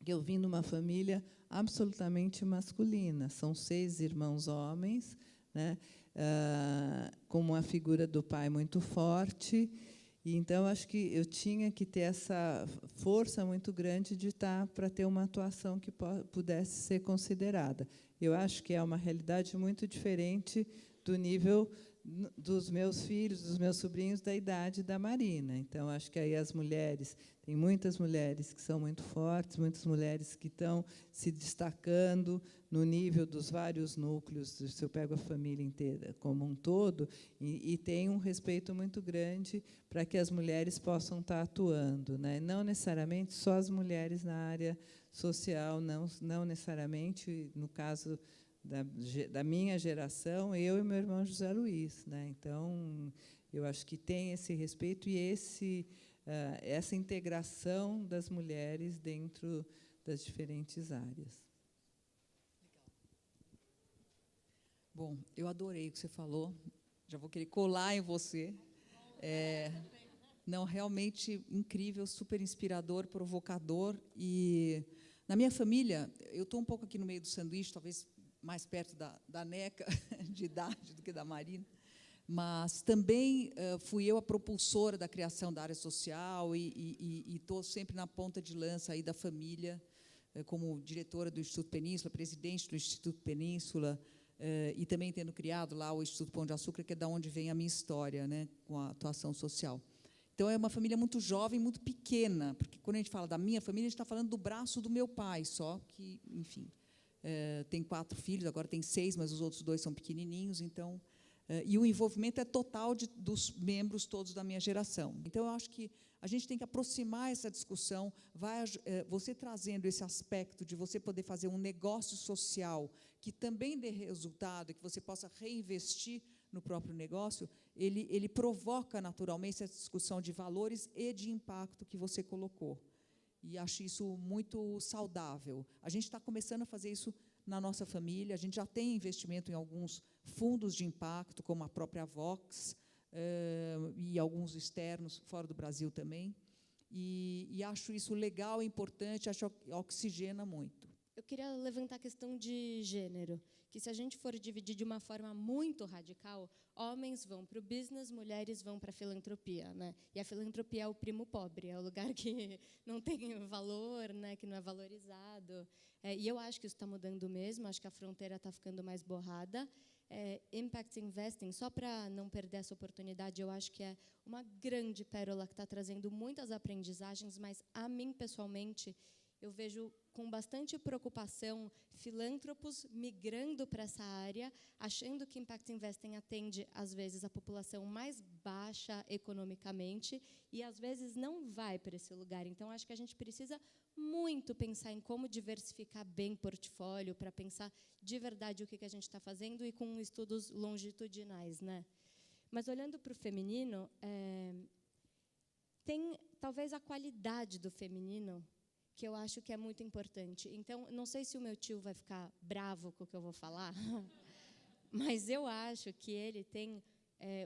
que eu vim de uma família absolutamente masculina. São 6 irmãos homens, né, com uma figura do pai muito forte. E, então, acho que eu tinha que ter essa força muito grande de estar para ter uma atuação que pudesse ser considerada. Eu acho que é uma realidade muito diferente do nível dos meus filhos, dos meus sobrinhos, da idade da Marina. Então, acho que aí as mulheres, tem muitas mulheres que são muito fortes, muitas mulheres que estão se destacando no nível dos vários núcleos, se eu pego a família inteira como um todo, e tem um respeito muito grande para que as mulheres possam estar atuando, né? Não necessariamente só as mulheres na área social, não necessariamente, no caso da minha geração, eu e meu irmão José Luiz, né? Então, eu acho que tem esse respeito e essa integração das mulheres dentro das diferentes áreas. Bom, eu adorei o que você falou. Já vou querer colar em você. Não, realmente incrível, super inspirador, provocador. E na minha família, eu estou um pouco aqui no meio do sanduíche, talvez mais perto da NECA de idade do que da Marina, mas também fui eu a propulsora da criação da área social, e estou sempre na ponta de lança aí da família, como diretora do Instituto Península, presidente do Instituto Península, e também tendo criado lá o Instituto Pão de Açúcar, que é da onde vem a minha história, né, com a atuação social. Então, é uma família muito jovem, muito pequena, porque quando a gente fala da minha família, a gente está falando do braço do meu pai só, que, enfim, tem 4 filhos, agora tem 6, mas os outros 2 são pequenininhos, então... e o envolvimento é total dos membros todos da minha geração. Então, eu acho que a gente tem que aproximar essa discussão, você trazendo esse aspecto de você poder fazer um negócio social que também dê resultado, que você possa reinvestir no próprio negócio, ele provoca naturalmente essa discussão de valores e de impacto que você colocou. E acho isso muito saudável. A gente está começando a fazer isso na nossa família, a gente já tem investimento em alguns fundos de impacto, como a própria Vox, e alguns externos, fora do Brasil também, e acho isso legal, importante, acho que oxigena muito. Eu queria levantar a questão de gênero, que se a gente for dividir de uma forma muito radical, homens vão para o business, mulheres vão para a filantropia, né? E a filantropia é o primo pobre, é o lugar que não tem valor, né? Que não é valorizado. E eu acho que isso está mudando mesmo, acho que a fronteira está ficando mais borrada. Impact Investing, só para não perder essa oportunidade, eu acho que é uma grande pérola que está trazendo muitas aprendizagens, mas, a mim, pessoalmente, eu vejo com bastante preocupação filântropos migrando para essa área, achando que Impact Investing atende, às vezes, a população mais baixa economicamente e, às vezes, não vai para esse lugar. Então, acho que a gente precisa muito pensar em como diversificar bem portfólio, para pensar de verdade o que a gente está fazendo e com estudos longitudinais, né? Mas, olhando para o feminino, tem, talvez, a qualidade do feminino, que eu acho que é muito importante. Então, não sei se o meu tio vai ficar bravo com o que eu vou falar, mas eu acho que ele tem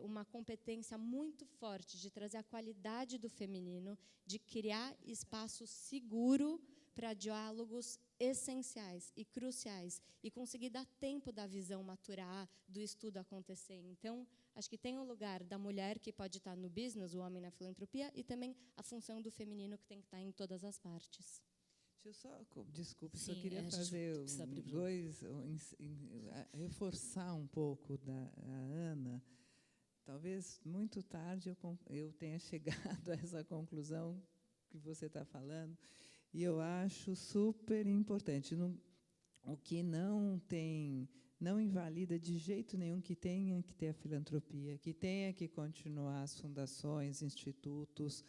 uma competência muito forte de trazer a qualidade do feminino, de criar espaço seguro para diálogos essenciais e cruciais, e conseguir dar tempo da visão maturar, do estudo acontecer. Então, acho que tem o lugar da mulher, que pode estar no business, o homem na filantropia, e também a função do feminino, que tem que estar em todas as partes. Deixa eu só, desculpe, Sim, só queria fazer reforçar um pouco da Ana. Talvez muito tarde eu tenha chegado a essa conclusão que você está falando, e eu acho super importante. O que não invalida de jeito nenhum que tenha que ter a filantropia, que tenha que continuar as fundações, institutos.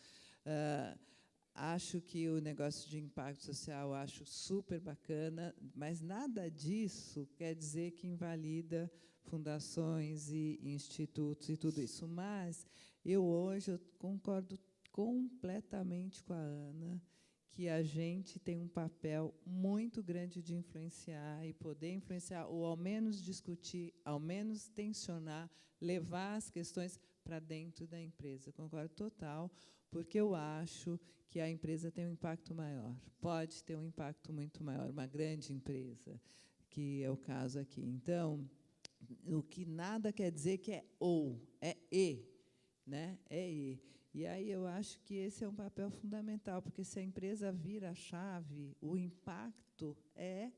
Acho que o negócio de impacto social acho super bacana, mas nada disso quer dizer que invalida fundações e institutos e tudo isso. Mas hoje eu concordo completamente com a Ana, que a gente tem um papel muito grande de influenciar e poder influenciar, ou ao menos discutir, ao menos tensionar, levar as questões para dentro da empresa. Concordo total, porque eu acho que a empresa tem um impacto maior, pode ter um impacto muito maior, uma grande empresa, que é o caso aqui. Então, o que nada quer dizer que é ou, é e, né? É e. E aí eu acho que esse é um papel fundamental, porque se a empresa vira a chave, o impacto é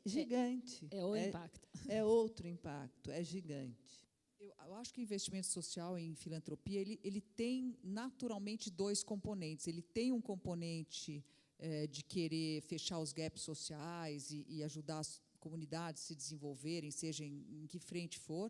gigante. É o impacto. É outro impacto, é gigante. Eu acho que o investimento social em filantropia ele tem naturalmente 2 componentes. Ele tem um componente de querer fechar os gaps sociais e ajudar as comunidades a se desenvolverem, seja em que frente for,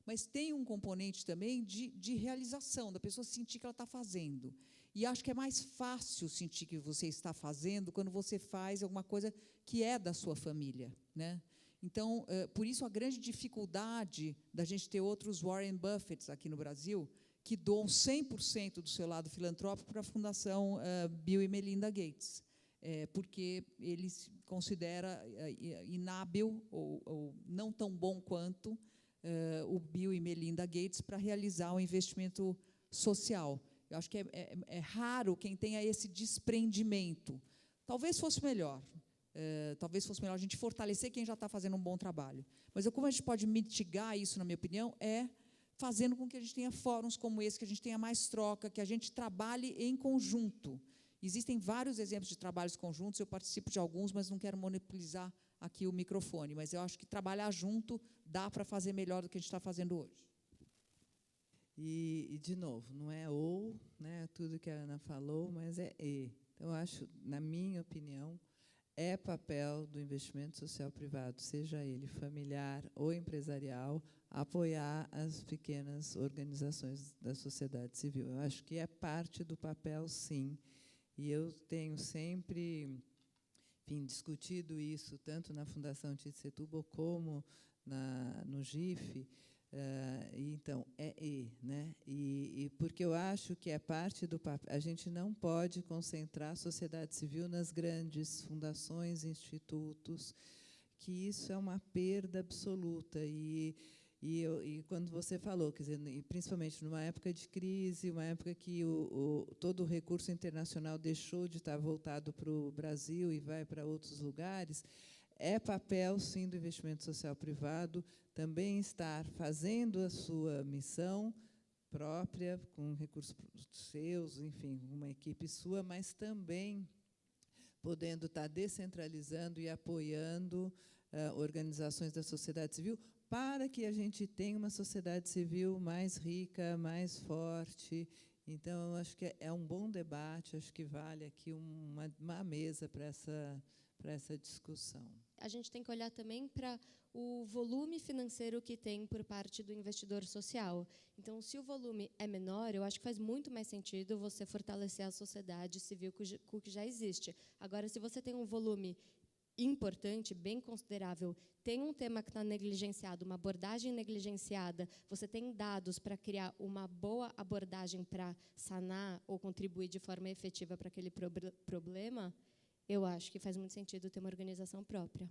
mas tem um componente também de realização, da pessoa sentir que ela está fazendo. E acho que é mais fácil sentir que você está fazendo quando você faz alguma coisa que é da sua família, né? Então, por isso, a grande dificuldade da gente ter outros Warren Buffetts aqui no Brasil, que doam 100% do seu lado filantrópico para a Fundação Bill e Melinda Gates, porque ele se considera inábil ou não tão bom quanto o Bill e Melinda Gates para realizar o investimento social. Eu acho que é raro quem tenha esse desprendimento. Talvez fosse melhor. Talvez fosse melhor a gente fortalecer quem já está fazendo um bom trabalho. Mas como a gente pode mitigar isso, na minha opinião, é fazendo com que a gente tenha fóruns como esse, que a gente tenha mais troca, que a gente trabalhe em conjunto. Existem vários exemplos de trabalhos conjuntos, eu participo de alguns, mas não quero monopolizar aqui o microfone. Mas eu acho que trabalhar junto dá para fazer melhor do que a gente está fazendo hoje. E, de novo, não é ou, né, tudo que a Ana falou, mas é e. Então, eu acho, na minha opinião, é papel do investimento social privado, seja ele familiar ou empresarial, apoiar as pequenas organizações da sociedade civil. Eu acho que é parte do papel, sim. E eu tenho sempre, enfim, discutido isso, tanto na Fundação Tite Setúbal como no GIF. Então, né? E porque eu acho que é parte do papel. A gente não pode concentrar a sociedade civil nas grandes fundações, institutos, que isso é uma perda absoluta. E quando você falou, quer dizer, principalmente numa época de crise, uma época que todo o recurso internacional deixou de estar voltado para o Brasil e vai para outros lugares, é papel, sim, do investimento social privado também estar fazendo a sua missão própria, com recursos seus, enfim, uma equipe sua, mas também podendo estar descentralizando e apoiando organizações da sociedade civil, para que a gente tenha uma sociedade civil mais rica, mais forte. Então, eu acho que é um bom debate, acho que vale aqui uma mesa para essa discussão. A gente tem que olhar também para o volume financeiro que tem por parte do investidor social. Então, se o volume é menor, eu acho que faz muito mais sentido você fortalecer a sociedade civil com o que já existe. Agora, se você tem um volume importante, bem considerável, tem um tema que está negligenciado, uma abordagem negligenciada, você tem dados para criar uma boa abordagem para sanar ou contribuir de forma efetiva para aquele problema, eu acho que faz muito sentido ter uma organização própria.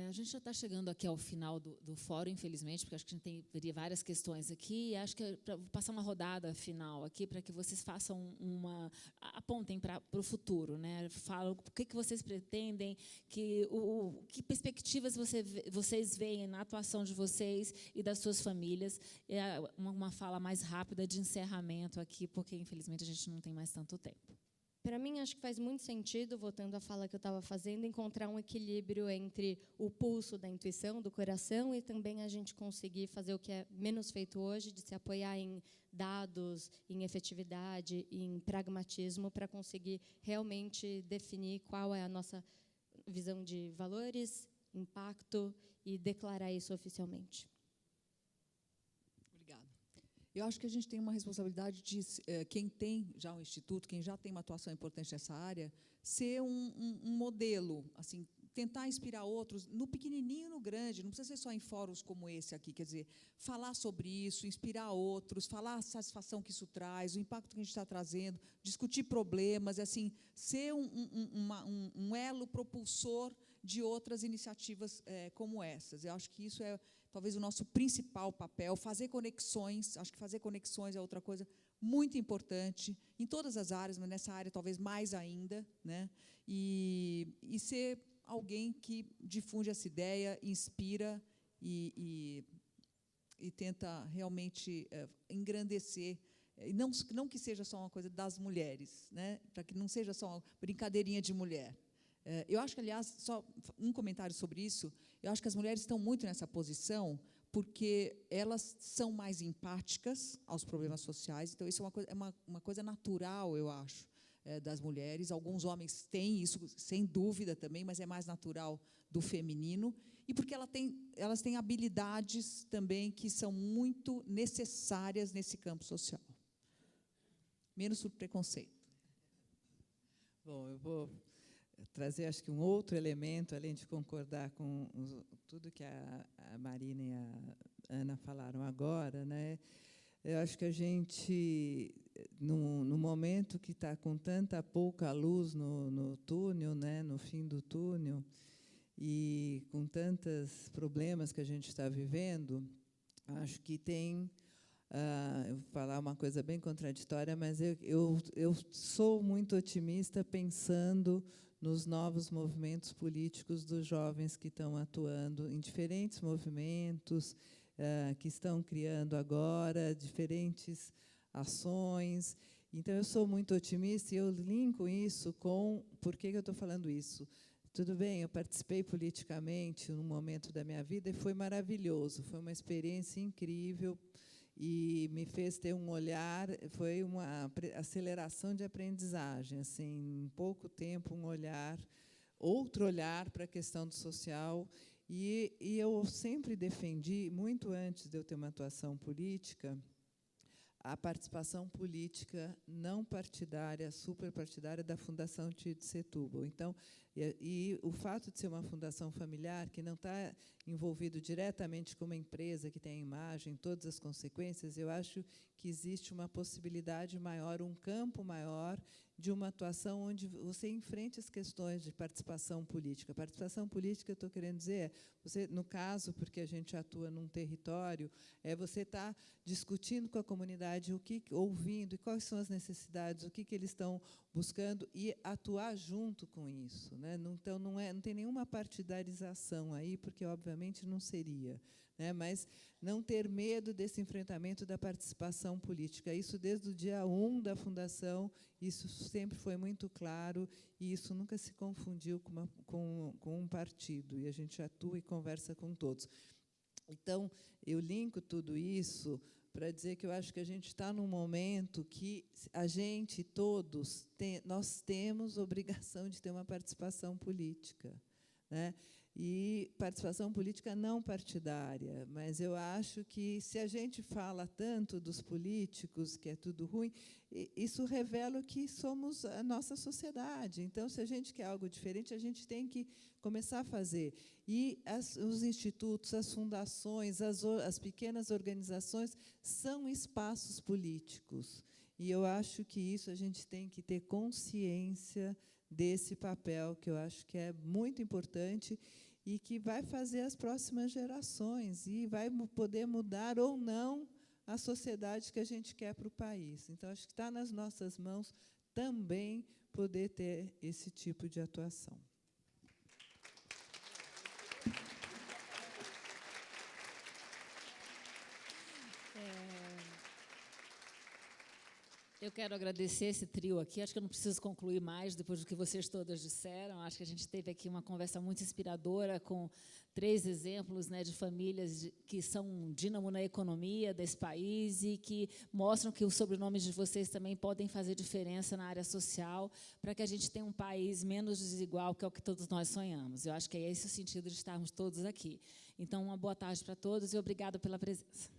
A gente já está chegando aqui ao final do fórum, infelizmente, porque acho que a gente teria várias questões aqui. E acho que vou passar uma rodada final aqui para que vocês façam apontem para o futuro, né? Falam o que vocês pretendem, que perspectivas vocês veem na atuação de vocês e das suas famílias. Uma fala mais rápida de encerramento aqui, porque infelizmente a gente não tem mais tanto tempo. Para mim, acho que faz muito sentido, voltando à fala que eu estava fazendo, encontrar um equilíbrio entre o pulso da intuição, do coração, e também a gente conseguir fazer o que é menos feito hoje, de se apoiar em dados, em efetividade, em pragmatismo, para conseguir realmente definir qual é a nossa visão de valores, impacto, e declarar isso oficialmente. Obrigada. Eu acho que a gente tem uma responsabilidade de, quem tem já um instituto, quem já tem uma atuação importante nessa área, ser um modelo, assim, tentar inspirar outros, no pequenininho e no grande, não precisa ser só em fóruns como esse aqui, quer dizer, falar sobre isso, inspirar outros, falar a satisfação que isso traz, o impacto que a gente está trazendo, discutir problemas, assim, ser um elo propulsor de outras iniciativas como essas. Eu acho que isso é talvez o nosso principal papel, fazer conexões. Acho que fazer conexões é outra coisa muito importante, em todas as áreas, mas nessa área talvez mais ainda, né? E ser alguém que difunde essa ideia, inspira e tenta realmente engrandecer, não que seja só uma coisa das mulheres, né? Para que não seja só uma brincadeirinha de mulher. Eu acho que, aliás, só um comentário sobre isso, eu acho que as mulheres estão muito nessa posição porque elas são mais empáticas aos problemas sociais, então isso é uma coisa natural, eu acho, das mulheres. Alguns homens têm isso, sem dúvida também, mas é mais natural do feminino, e porque elas têm habilidades também que são muito necessárias nesse campo social. Menos por preconceito. Bom, eu vou trazer, acho que, um outro elemento, além de concordar com tudo que a Marina e a Ana falaram agora, né? Eu acho que a gente, no momento que está com tanta pouca luz no túnel, né, no fim do túnel, e com tantos problemas que a gente está vivendo, acho que tem... eu vou falar uma coisa bem contraditória, mas eu sou muito otimista pensando nos novos movimentos políticos dos jovens que estão atuando em diferentes movimentos, que estão criando agora diferentes ações. Então, eu sou muito otimista e eu linko isso com... Por que eu estou falando isso? Tudo bem, eu participei politicamente num momento da minha vida e foi maravilhoso, foi uma experiência incrível. e me fez ter um olhar, foi uma aceleração de aprendizagem, assim, em pouco tempo, outro olhar para a questão do social. E eu sempre defendi, muito antes de eu ter uma atuação política, a participação política não partidária, superpartidária da Fundação Tio de Setúbal. Então, e o fato de ser uma fundação familiar, que não está envolvido diretamente com uma empresa que tem a imagem, todas as consequências, eu acho que existe uma possibilidade maior, um campo maior de uma atuação onde você enfrente as questões de participação política. Participação política, eu estou querendo dizer, você, no caso, porque a gente atua num território, você está discutindo com a comunidade, ouvindo, e quais são as necessidades, o que eles estão buscando, e atuar junto com isso, né? Então, não tem nenhuma partidarização aí, porque, obviamente, não seria, né? Mas não ter medo desse enfrentamento da participação política. Isso, desde o dia 1 da Fundação, isso sempre foi muito claro, e isso nunca se confundiu com um partido, e a gente atua e conversa com todos. Então, eu linko tudo isso para dizer que eu acho que a gente está num momento que a gente, todos, nós temos obrigação de ter uma participação política, né? E participação política não partidária, mas eu acho que, se a gente fala tanto dos políticos, que é tudo ruim, isso revela o que somos a nossa sociedade. Então, se a gente quer algo diferente, a gente tem que começar a fazer. E os institutos, as fundações, as pequenas organizações são espaços políticos. E eu acho que isso a gente tem que ter consciência desse papel, que eu acho que é muito importante e que vai fazer as próximas gerações e vai poder mudar ou não a sociedade que a gente quer para o país. Então, acho que está nas nossas mãos também poder ter esse tipo de atuação. Eu quero agradecer esse trio aqui. Acho que eu não preciso concluir mais depois do que vocês todas disseram. Acho que a gente teve aqui uma conversa muito inspiradora, com 3 exemplos, né, de famílias que são um dínamo na economia desse país e que mostram que os sobrenomes de vocês também podem fazer diferença na área social, para que a gente tenha um país menos desigual, que é o que todos nós sonhamos. Eu acho que é esse o sentido de estarmos todos aqui. Então, uma boa tarde para todos e obrigada pela presença.